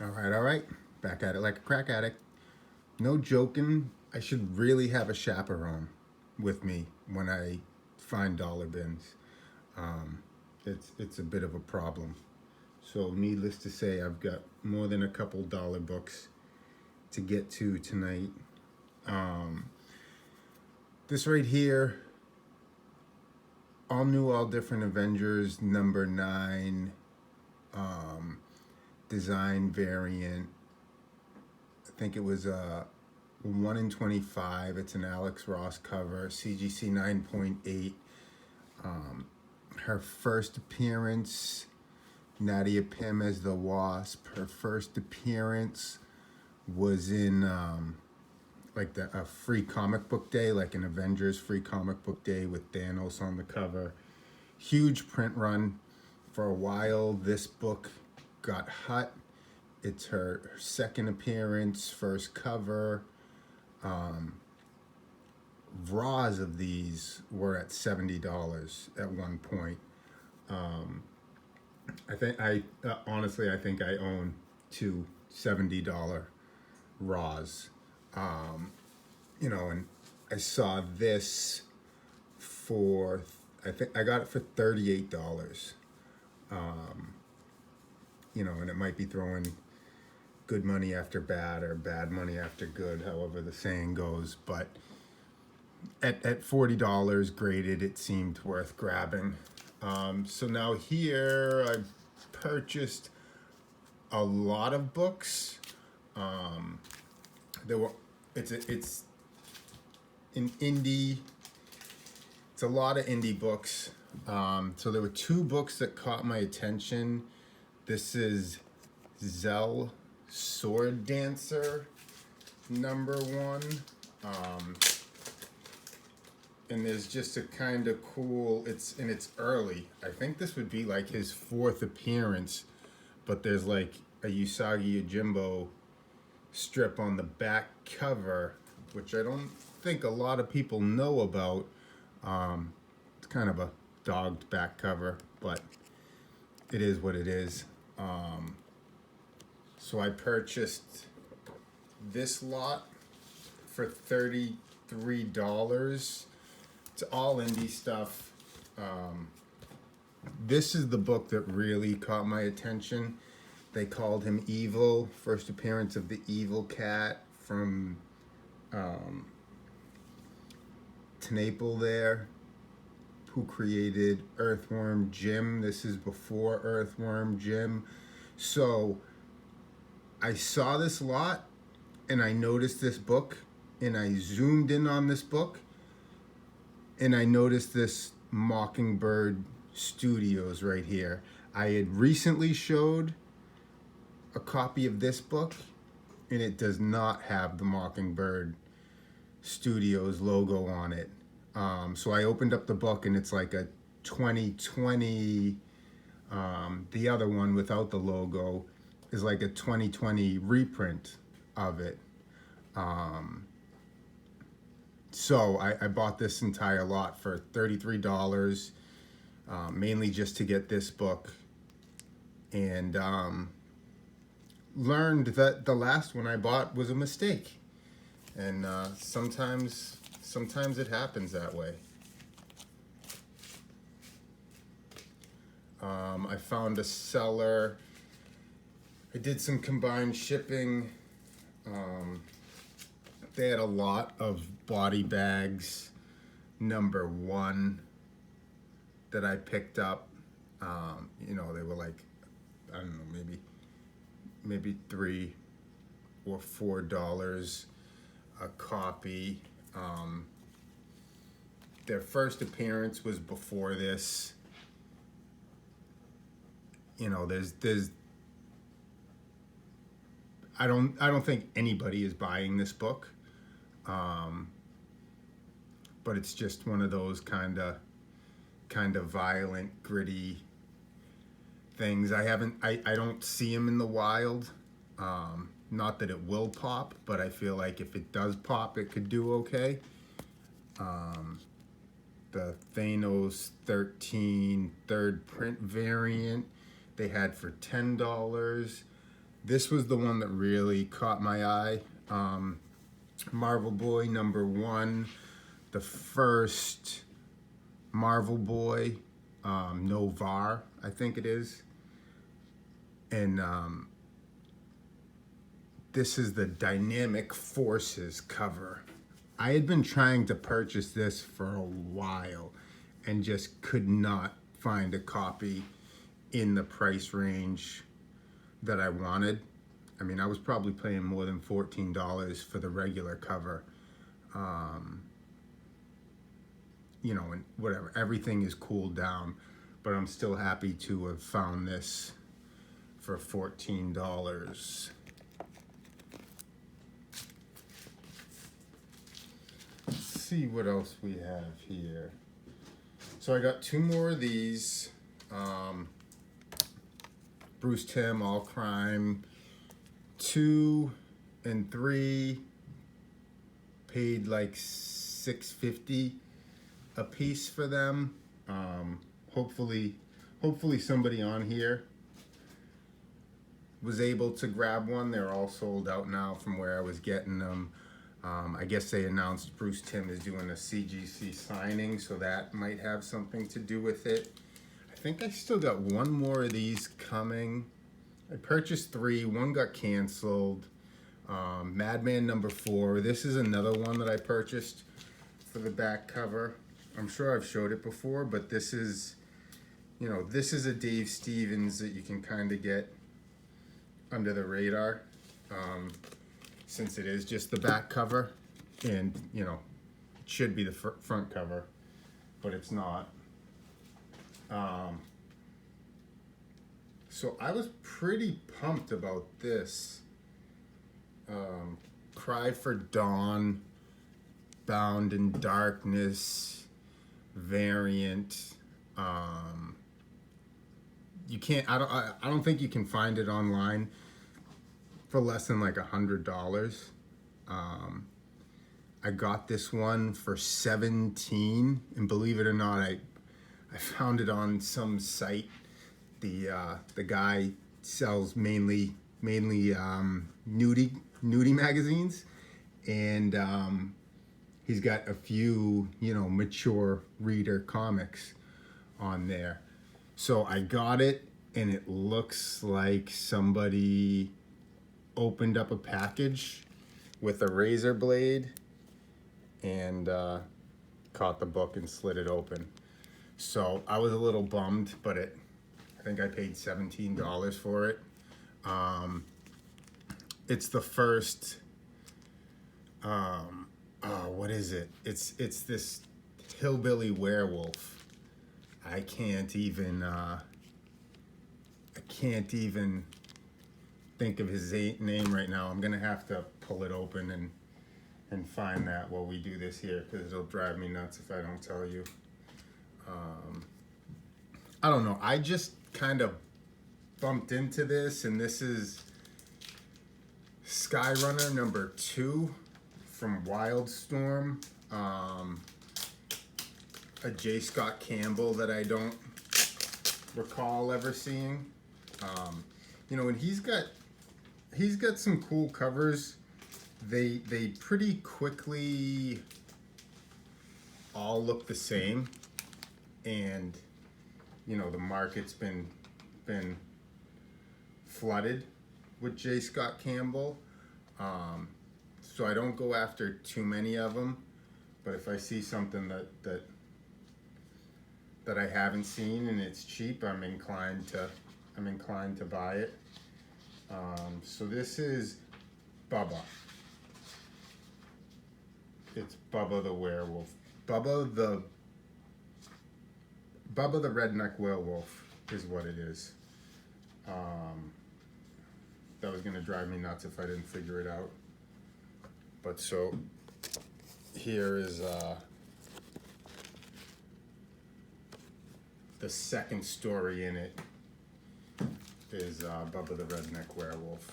All right. Back at it like a crack addict. No joking. I should really have a chaperone with me when I find dollar bins. Um, it's a bit of a problem. So, needless to say, I've got more than a couple dollar books to get to tonight. Um, this right here, all new, all different Avengers #9 um, design variant. I think it was a 1 in 25. It's an Alex Ross cover, CGC 9.8. Um, her first appearance, Nadia Pym as the Wasp. Her first appearance was in like a free comic book day, like an Avengers free comic book day with Thanos on the cover. Huge print run. For a while, this book got hot. It's her second appearance, first cover. Raws of these were at $70 at one point. I think honestly, I think I own two $70 raws. And I saw this for, I think I got it for $38. And it might be throwing good money after bad or bad money after good, however the saying goes. But at $40 graded, it seemed worth grabbing. So now here I've purchased a lot of books. There were it's an indie. It's a lot of indie books. So there were two books that caught my attention. This is Zell Sword Dancer #1. And there's just a kind of cool, it's early. I think this would be like his fourth appearance, but there's like a Usagi Yojimbo strip on the back cover, which I don't think a lot of people know about. It's kind of a dogged back cover, but it is what it is. So I purchased this lot for $33. It's all indie stuff. This is the book that really caught my attention. They called him Evil. First appearance of the Evil Cat from Tenaple there, who created Earthworm Jim. This is before Earthworm Jim. So I saw this lot and I noticed this book and I zoomed in on this book and I noticed this Mockingbird Studios right here. I had recently showed a copy of this book and it does not have the Mockingbird Studios logo on it. So I opened up the book and it's like a 2020, the other one without the logo is like a 2020 reprint of it. So I bought this entire lot for $33, mainly just to get this book, and learned that the last one I bought was a mistake, and sometimes it happens that way. I found a seller. I did some combined shipping. They had a lot of body bags #1 that I picked up. They were like, I don't know, maybe $3 or $4 a copy. Their first appearance was before this. There's I don't think anybody is buying this book. But it's just one of those kind of violent, gritty things. I don't see them in the wild. Not that it will pop, but I feel like if it does pop, it could do okay. The Thanos 13 third print variant they had for $10. This was the one that really caught my eye. Marvel Boy #1, the first Marvel Boy, Novar, I think it is. And this is the Dynamic Forces cover. I had been trying to purchase this for a while and just could not find a copy in the price range that I wanted. I mean, I was probably paying more than $14 for the regular cover. You know, and whatever, everything is cooled down, but I'm still happy to have found this for $14. Let's see what else we have here. So I got 2 more of these. Bruce Timm, All Crime 2 and 3, paid like $6.50 a piece for them. Hopefully somebody on here was able to grab one. They're all sold out now from where I was getting them. I guess they announced Bruce Timm is doing a CGC signing, so that might have something to do with it. I think I still got 1 more of these coming. I purchased 3, 1 got canceled. Madman #4. This is another one that I purchased for the back cover. I'm sure I've showed it before, but this is, you know, this is a Dave Stevens that you can kind of get under the radar, since it is just the back cover, and you know, it should be the front cover, but it's not. So I was pretty pumped about this. Cry for Dawn, Bound in Darkness variant. You can't. I don't think you can find it online for less than like $100. I got this one for $17, and believe it or not, I found it on some site. The guy sells mainly nudie magazines, and he's got a few, you know, mature reader comics on there. So I got it, and it looks like somebody opened up a package with a razor blade and caught the book and slid it open. So I was a little bummed, but I think I paid $17 for it. It's the first, what is it? It's this hillbilly werewolf. I can't even think of his name right now. I'm gonna have to pull it open and find that while we do this here, because it'll drive me nuts if I don't tell you. I don't know. I just kind of bumped into this, and this is Skyrunner #2 from Wildstorm. A J. Scott Campbell that I don't recall ever seeing. You know, and he's got some cool covers. They pretty quickly all look the same, and you know, the market's been flooded with J. Scott Campbell. So I don't go after too many of them, but if I see something that I haven't seen and it's cheap, I'm inclined to buy it. So this is Bubba. It's Bubba the werewolf. Bubba the redneck werewolf is what it is. That was gonna drive me nuts if I didn't figure it out. But so here is the second story in it is Bubba the redneck werewolf.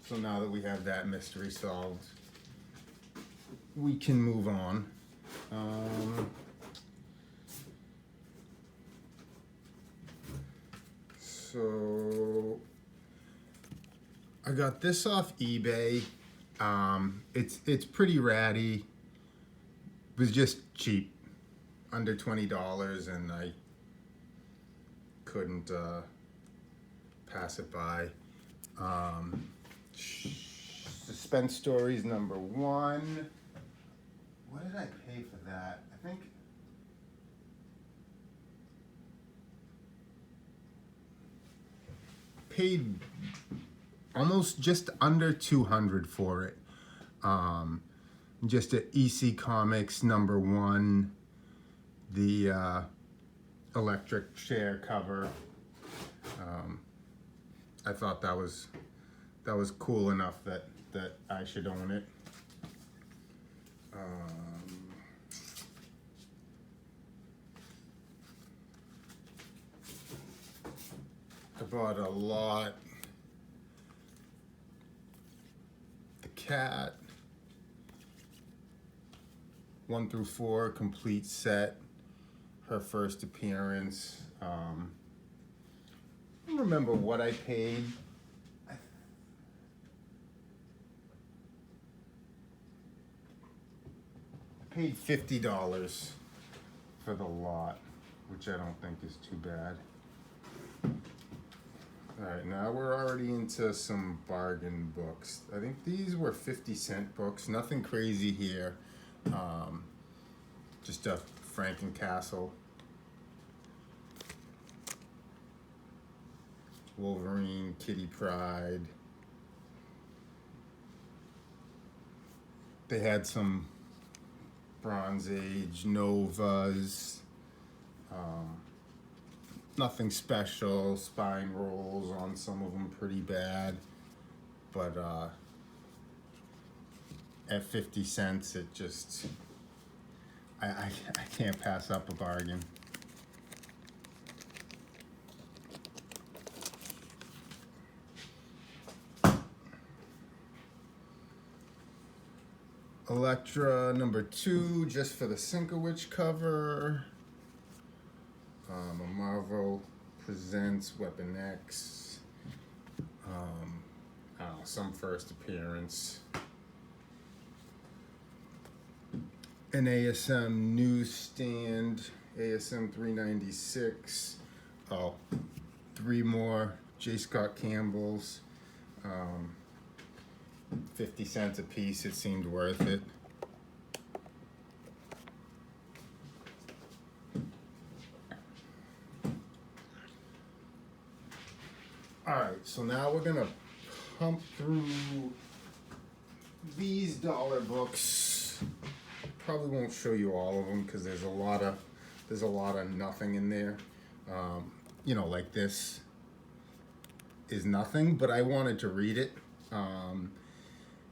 So now that we have that mystery solved, we can move on. So I got this off eBay. It's pretty ratty. It was just cheap, under $20, and I couldn't pass it by. Suspense Stories #1. What did I pay for that? I think paid almost just under 200 for it. Just at EC Comics #1, the electric chair cover. I thought that was cool enough that I should own it. I bought a lot. The Cat 1 through 4 complete set. Her first appearance. I don't remember what I paid. I paid $50 for the lot, which I don't think is too bad. Alright, now we're already into some bargain books. I think these were 50-cent books, nothing crazy here. Just a Frankencastle. Wolverine, Kitty Pryde. They had some Bronze Age Novas. Nothing special. Spine rolls on some of them pretty bad. But at 50 cents, it just... I can't pass up a bargain. Elektra #2, just for the Sienkiewicz cover. A Marvel Presents Weapon X. I don't know, some first appearance. An ASM newsstand, ASM 396. Oh, 3 more J. Scott Campbell's. 50 cents a piece, it seemed worth it. Alright, so now we're gonna pump through these dollar books. Probably won't show you all of them because there's a lot of nothing in there. You know, like this is nothing, but I wanted to read it.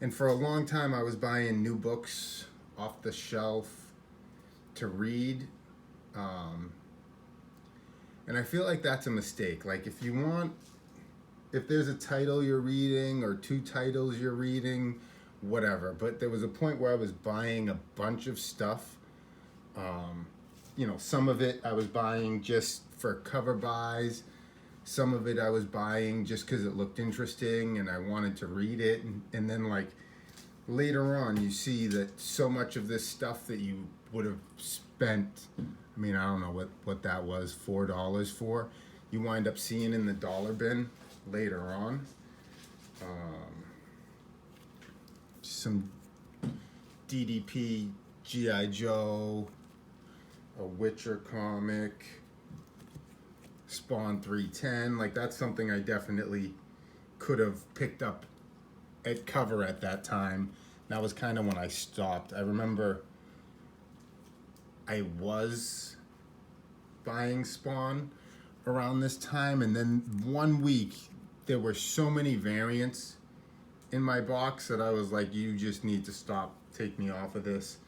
And for a long time, I was buying new books off the shelf to read. And I feel like that's a mistake. Like if there's a title you're reading or 2 titles you're reading, whatever. But there was a point where I was buying a bunch of stuff. You know, some of it I was buying just for cover buys. Some of it I was buying just because it looked interesting and I wanted to read it. And then like later on you see that so much of this stuff that you would have spent, I mean, I don't know what that was, $4 for, you wind up seeing in the dollar bin later on. Some DDP, G.I. Joe, a Witcher comic, Spawn 310, like that's something I definitely could have picked up at cover at that time. That was kind of when I stopped. I remember I was buying Spawn around this time, and then one week there were so many variants in my box that I was like, you just need to stop, take me off of this.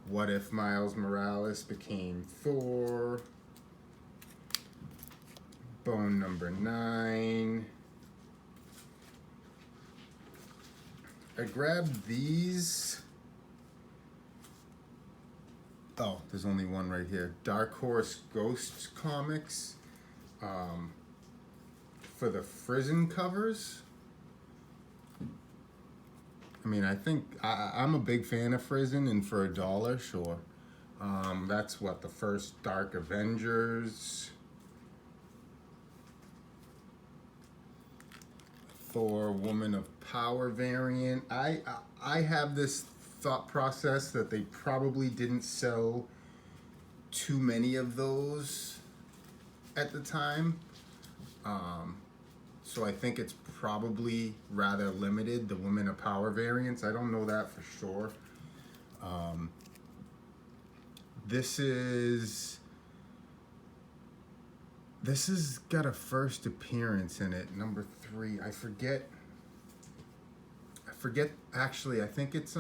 What if Miles Morales became Thor? Bone #9. I grabbed these. Oh, there's only one right here. Dark Horse Ghosts comics. for the Frizzen covers, I mean, I think I'm a big fan of Frizzen, and for $1, sure. That's what, the first Dark Avengers, Thor Woman of Power variant. I have this thought process that they probably didn't sell too many of those at the time. So I think it's probably rather limited, the Women of Power variants. I don't know that for sure. This has got a first appearance in it, number 3. I forget actually. I think it's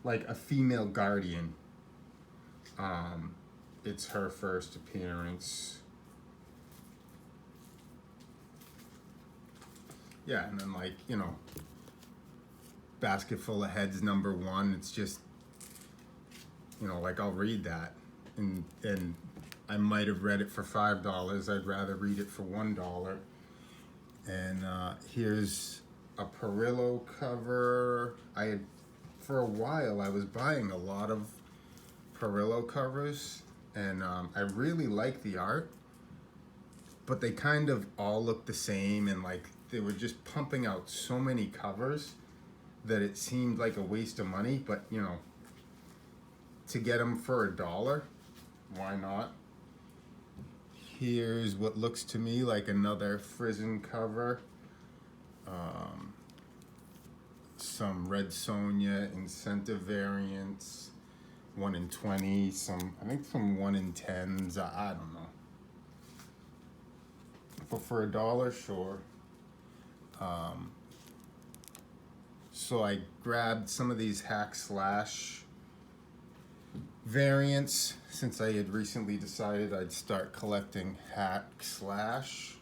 like a female guardian. It's her first appearance. Yeah, and then, like, you know, Basket Full of Heads number 1. It's just, you know, like, I'll read that, and I might have read it for $5. I'd rather read it for $1. And here's a Perillo cover. For a while, I was buying a lot of Perillo covers, and I really like the art, but they kind of all look the same, and like they were just pumping out so many covers that it seemed like a waste of money. But you know, to get them for $1, why not? Here's what looks to me like another Frizzen cover. Some Red Sonja incentive variants, 1 in 20, I think some 1 in 10s. I don't know. But for $1, sure. So I grabbed some of these Hack Slash variants since I had recently decided I'd start collecting Hack Slash.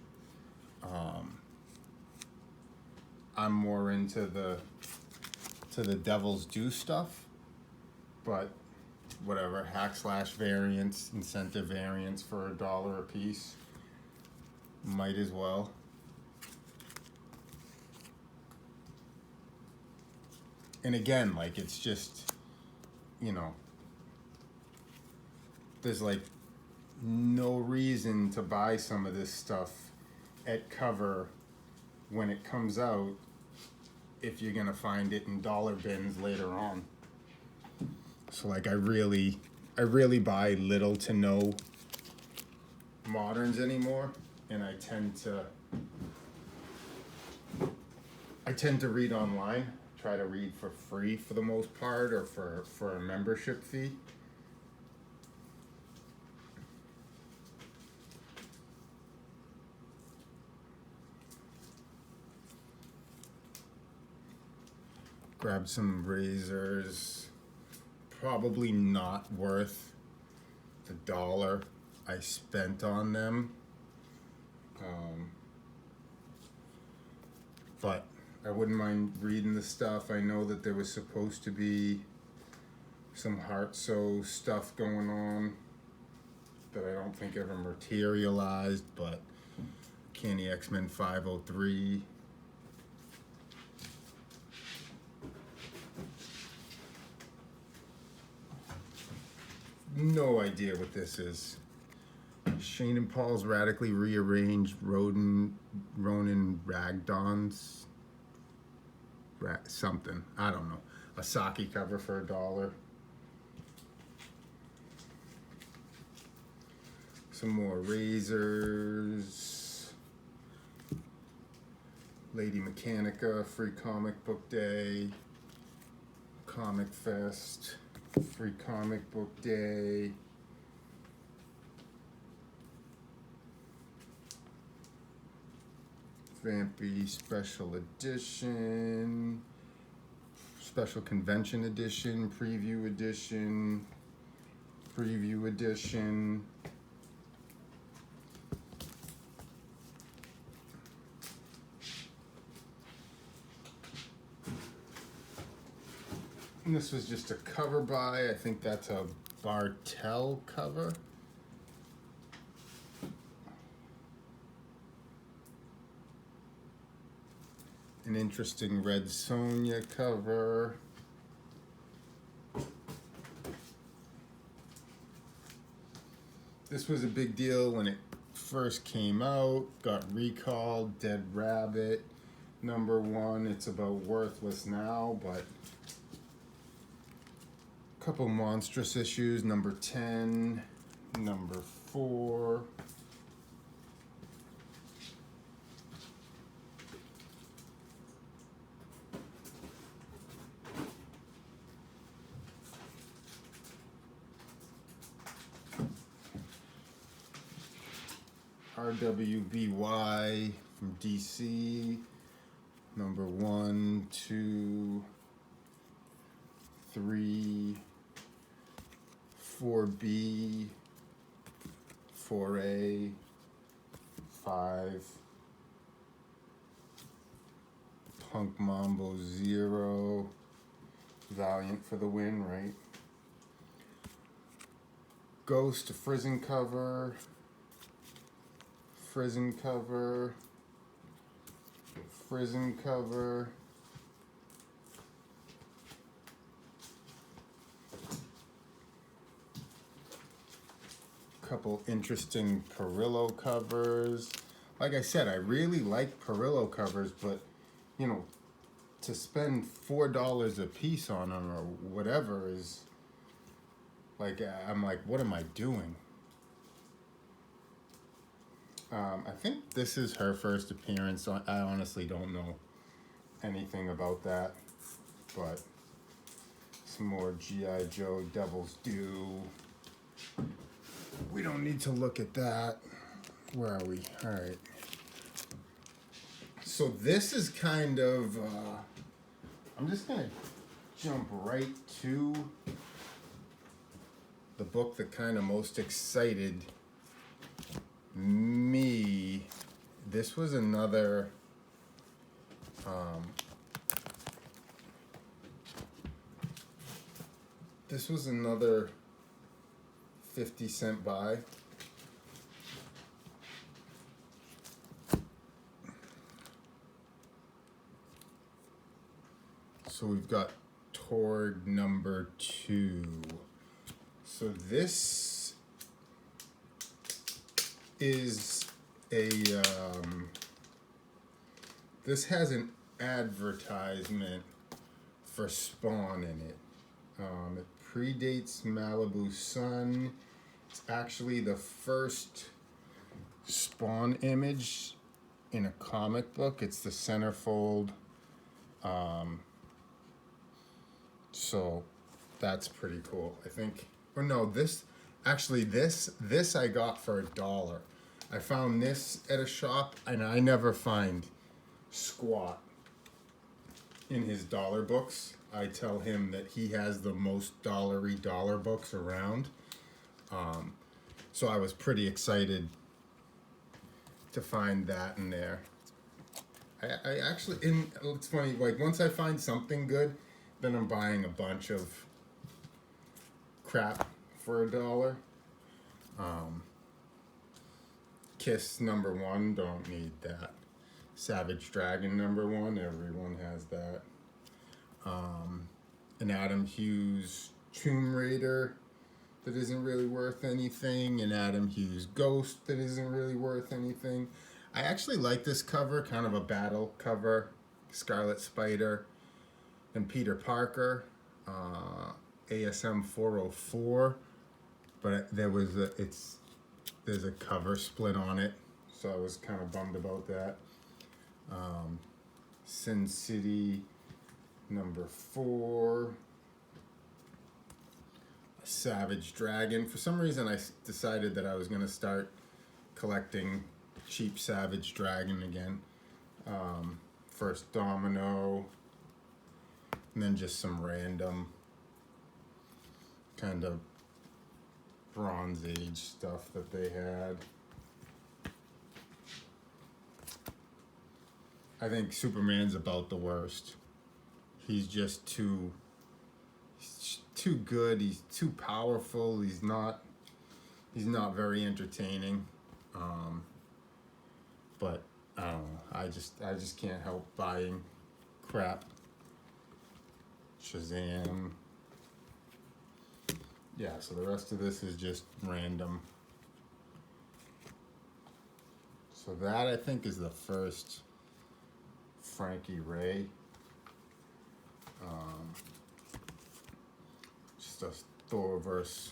I'm more into the Devil's Due stuff, but whatever, Hack Slash variants, incentive variants for $1 a piece, might as well. And again, like, it's just, you know, there's like no reason to buy some of this stuff at cover when it comes out if you're gonna find it in dollar bins later on. So like I really buy little to no moderns anymore, and I tend to read online, try to read for free for the most part, or for a membership fee. Grab some razors, probably not worth the $1 I spent on them. But I wouldn't mind reading the stuff. I know that there was supposed to be some Heart Sew stuff going on that I don't think ever materialized, but Candy X-Men 503. No idea what this is. Shane and Paul's Radically Rearranged Ronin Ragdons. Something. I don't know. A Saki cover for $1. Some more razors. Lady Mechanica, Free Comic Book Day. Comic Fest, Free Comic Book Day. Vampy Special Edition, Special Convention Edition, Preview Edition, Preview Edition. And this was just a cover by, I think that's a Bartel cover. an interesting Red Sonja cover. This was a big deal when it first came out, got recalled. Dead Rabbit, #1. It's about worthless now, but a couple monstrous issues. #10, #4. RWBY from DC, #1, 2, 3, 4B, 4A, 5, Punk Mambo 0, Valiant for the win, right? Ghost, a Frizzen cover, Frizzen cover, Frizzen cover. Couple interesting Perillo covers. Like I said, I really like Perillo covers, but you know, to spend $4 a piece on them or whatever is like, I'm like, what am I doing? I think this is her first appearance. I honestly don't know anything about that, but some more G.I. Joe Devil's Due. We don't need to look at that. Where are we? All right. So this is kind of, I'm just going to jump right to the book that kind of most excited me. This was another this was another 50-cent buy. So we've got Torg #2. So this is a this has an advertisement for Spawn in it. It predates Malibu Sun. It's actually the first Spawn image in a comic book. It's the centerfold. So that's pretty cool. I think, or no, this I got for $1. I found this at a shop, and I never find squat in his dollar books. I tell him that he has the most dollary dollar books around. So I was pretty excited to find that in there. I actually, it's funny, like once I find something good, then I'm buying a bunch of crap for $1. Kiss #1, don't need that. Savage Dragon #1, everyone has that. An Adam Hughes Tomb Raider that isn't really worth anything. An Adam Hughes Ghost that isn't really worth anything. I actually like this cover, kind of a battle cover. Scarlet Spider and Peter Parker, ASM 404, but there's a cover split on it, so I was kind of bummed about that. Sin City #4, Savage Dragon. For some reason, I decided that I was going to start collecting cheap Savage Dragon again. First Domino, and then just some random kind of Bronze Age stuff that they had. I think Superman's about the worst. He's just too good. He's too powerful. He's not very entertaining. But I don't know. I just can't help buying crap. Shazam. Yeah, so the rest of this is just random. So that I think is the first Frankie Ray. Just a Thor vs.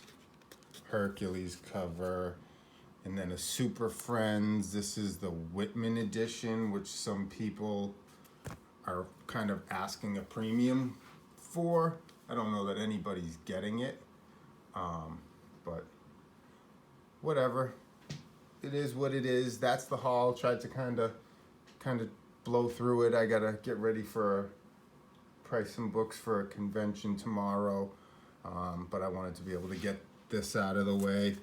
Hercules cover. And then a Super Friends. This is the Whitman edition, which some people are kind of asking a premium for. I don't know that anybody's getting it. But whatever. It is what it is. That's the haul. Tried to kind of blow through it. I gotta get ready for price some books for a convention tomorrow. But I wanted to be able to get this out of the way.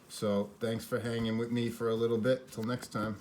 So thanks for hanging with me for a little bit. Till next time.